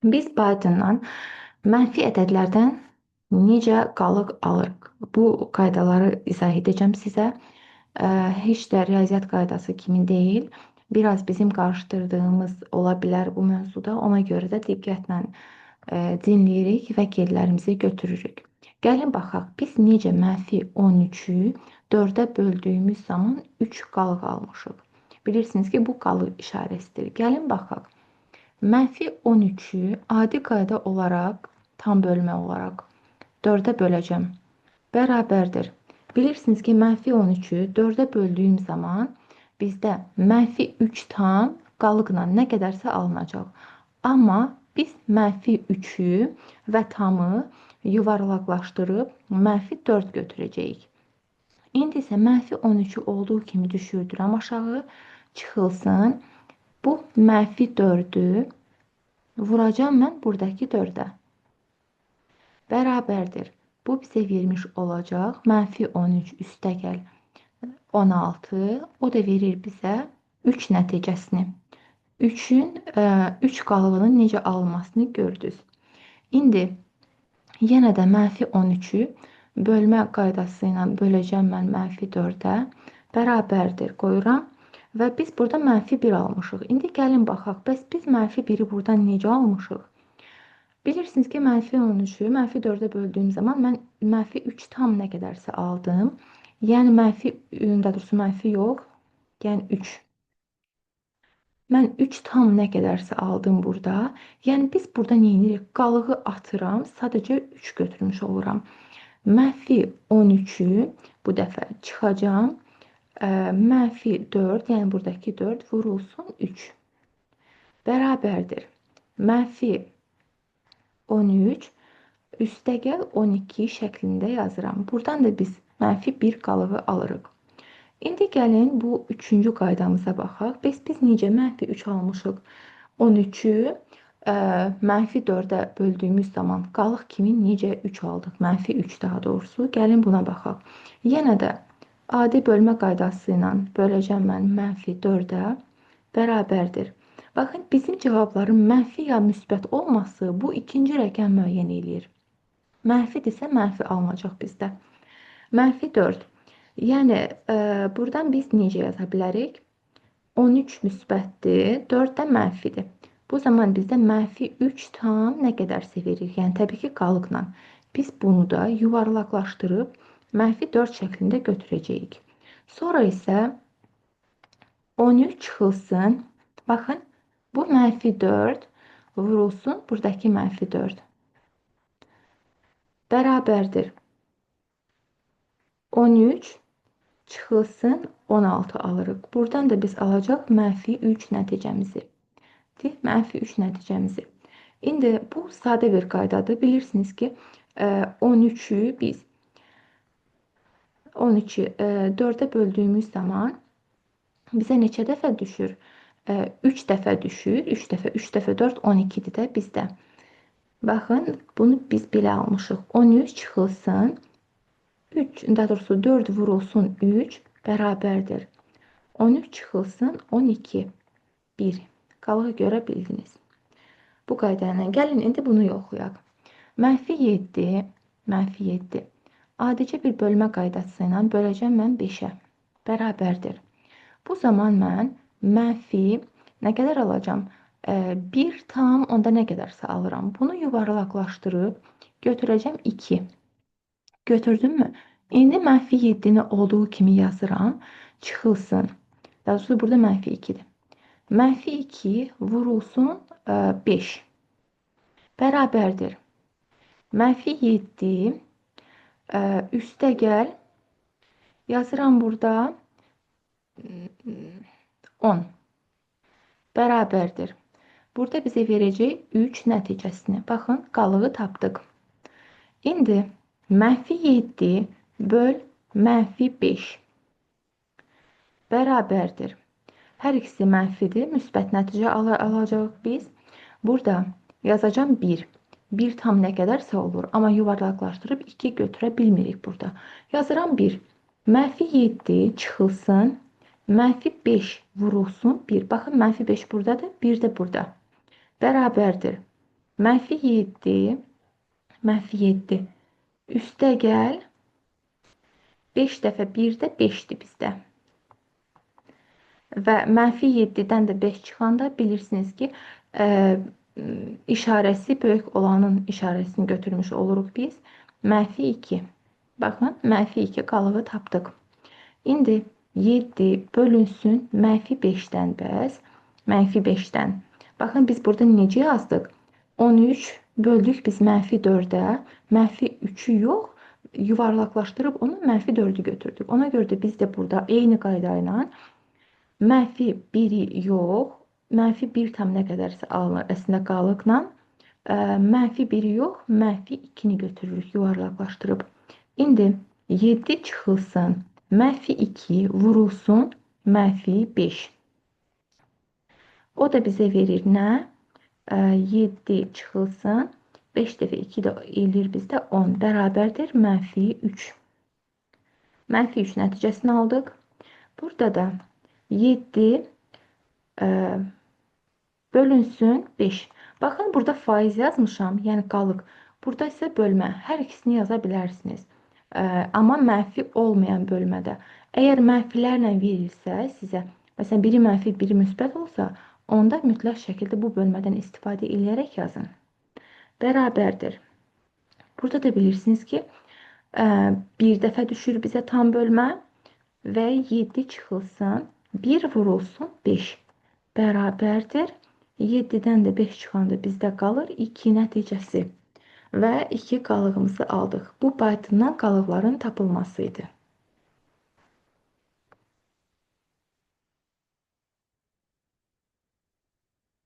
Biz Pythondan mənfi ədədlərdən necə qalıq alırıq? Bu qaydaları izah edəcəm sizə. Heç də riyaziyyat qaydası kimi deyil. Biraz bizim qarışdırdığımız ola bilər bu mövzuda. Ona görə də diqqətlə dinləyirik və gerilərimizi götürürük. Gəlin baxaq, biz necə mənfi 13-ü 4-ə böldüyümüz zaman 3 qalıq almışıq. Bilirsiniz ki, bu qalıq işarəsidir. Gəlin baxaq. Mənfi 13-ü adi qayda olaraq tam bölmə olaraq 4-ə böləcəm. Bərabərdir. Bilirsiniz ki, mənfi 13-ü 4-ə böldüyüm zaman bizdə mənfi 3 tam qalıqla nə qədərsə alınacaq. Amma biz mənfi 3-ü və tamı yuvarlaqlaşdırıb mənfi 4 götürəcəyik. İndi isə mənfi 13-ü olduğu kimi düşürdürəm aşağı, çıxılsın. Bu mənfi 4-ü vuracağım mən buradakı 4-ə. Bərabərdir. Bu bizə vermiş olacaq. Mənfi 13 üstəgəl 16. O da verir bizə 3 nəticəsini. 3-ün 3 qalığının necə alınmasını gördünüz. İndi yenə də mənfi 13-ü bölmə qaydası ilə böləcəm mən mənfi 4-ə. Bərabərdir qoyuram. Və biz burada mənfi 1 almışıq. İndi gəlin baxaq, bəs biz mənfi 1-i buradan necə almışıq? Bilirsiniz ki, mənfi 13-ü mənfi 4-ə böldüyüm zaman mən mənfi 3 tam nə qədərsə aldım. Yəni mənfi yox, yəni 3. Mən 3 tam nə qədərsə aldım burada. Yəni biz burada nə edirik? Qalığı atıram, sadəcə 3 götürmüş oluram. Mənfi 13-ü bu dəfə çıxacam. Mənfi 4, yəni buradakı 4 vurulsun 3. Bərabərdir. Mənfi 13 üstəgəl 12 şəklində yazıram. Buradan da biz mənfi 1 qalığı alırıq. İndi gəlin bu 3-cü qaydamıza baxaq. Biz necə mənfi 3 almışıq? 13-ü mənfi 4-ə böldüyümüz zaman qalıq kimi necə 3 aldıq? Mənfi 3 daha doğrusu. Gəlin buna baxaq. Yenə də adi bölmə qaydası ilə böləcəm mən mənfi 4-ə bərabərdir. Baxın, bizim cavabların mənfi ya müsbət olması bu ikinci rəqəm müəyyən eləyir. Mənfidirsə mənfi alınacaq bizdə. Mənfi 4. Yəni, buradan biz necə yaza bilərik? 13 müsbətdir, 4 də mənfidir. Bu zaman bizdə mənfi 3 tam nə qədərsə verir. Yəni, təbii ki, qalıqla. Biz bunu da yuvarlaqlaşdırıb mənfi 4 şəklində götürəcəyik. Sonra isə 13 çıxılsın. Baxın, bu mənfi 4 vurulsun buradakı mənfi 4. Bərabərdir. 13 çıxılsın 16 alırıq. Buradan da biz alacaq mənfi 3 nəticəmizi. Mənfi 3 nəticəmizi. İndi bu sadə bir qaydadır. Bilirsiniz ki, 13-ü biz 13-ü 4-ə böldüyümüz zaman bizə neçə dəfə düşür? 3 dəfə düşür. 3 dəfə 4, 12-dir də bizdə. Baxın, bunu biz belə almışıq. 13 çıxılsın. daha doğrusu 4 vurulsun 3 bərabərdir. 13 çıxılsın 12. 1. Qalığı görə bildiniz. Bu qayda ilə gəlin, indi bunu yoxlayaq. Mənfi 7, mənfi 7. Adicə bir bölmə qaydası ilə böləcəm mən 5-ə. Bərabərdir. Bu zaman mən mənfi nə qədər alacam? 1 tam onda nə qədərsə alıram. Bunu yuvarlaqlaşdırıb götürəcəm 2. Götürdünmü? İndi mənfi 7-ni olduğu kimi yazıram. Çıxılsın. Daha doğrusu burada mənfi 2-dir. Mənfi 2 vurulsun 5. Bərabərdir. Mənfi 7 üstəgəl yazıram burada 10. Bərabərdir. Burada bizə verəcək 3 nəticəsini. Baxın, qalığı tapdıq. İndi mənfi 7 böl mənfi 5 bərabərdir. Hər ikisi mənfidir. Müsbət nəticə alacaq biz. Burada yazacağım 1. 1 tam nə qədərsə olur. Amma yuvarlaqlaşdırıb 2 götürə bilmirik burada. Yazıram 1. Mənfi 7 çıxılsın. Mənfi 5 vurulsun 1. Baxın, mənfi 5 buradadır. 1 də burada. Bərabərdir. -7, -7 üstə gəl 5 dəfə 1 də 5-dir bizdə. Və -7-dən də 5 çıxanda bilirsiniz ki, işarəsi böyük olanın işarəsini götürmüş oluruq biz. -2. Baxın, -2 qalığı tapdıq. İndi 7 bölünsün -5-dən bəs. -5-dən. Baxın, biz burada necə yazdıq? 13 böldük biz -4-ə. -3-ü yox, yuvarlaqlaşdırıb onu -4-ü götürdük. Ona görə də biz də burada eyni qayda ilə -1-i yox, -1 tam nə qədərsə alınır əslində qalıqla. -1-i yox, -2-ni götürürük yuvarlaqlaşdırıb. İndi 7 çıxılsın, -2 vurulsun, -5. O da bizə verir nə? 7 çıxılsın, 5 dəfə 2 də eləyir bizdə 10, bərabərdir -3. -3 nəticəsini aldıq. Burada da 7 bölünsün 5. Baxın, burada faiz yazmışam, yəni qalıq. Burada isə bölmə. Hər ikisini yaza bilərsiniz. Amma mənfi olmayan bölmədə. Əgər mənfilərlə verilsə sizə, məsələn, biri mənfi, biri müsbət olsa, onda mütləq şəkildə bu bölmədən istifadə edərək yazın. Bərabərdir. Burada da bilirsiniz ki, bir dəfə düşür bizə tam bölmə və 7 çıxılsın, 1 vurulsun 5 bərabərdir. 7-dən də 5 çıxanda bizdə qalır 2 nəticəsi və 2 qalığımızı aldıq. Bu Pythondan qalıqların tapılması idi.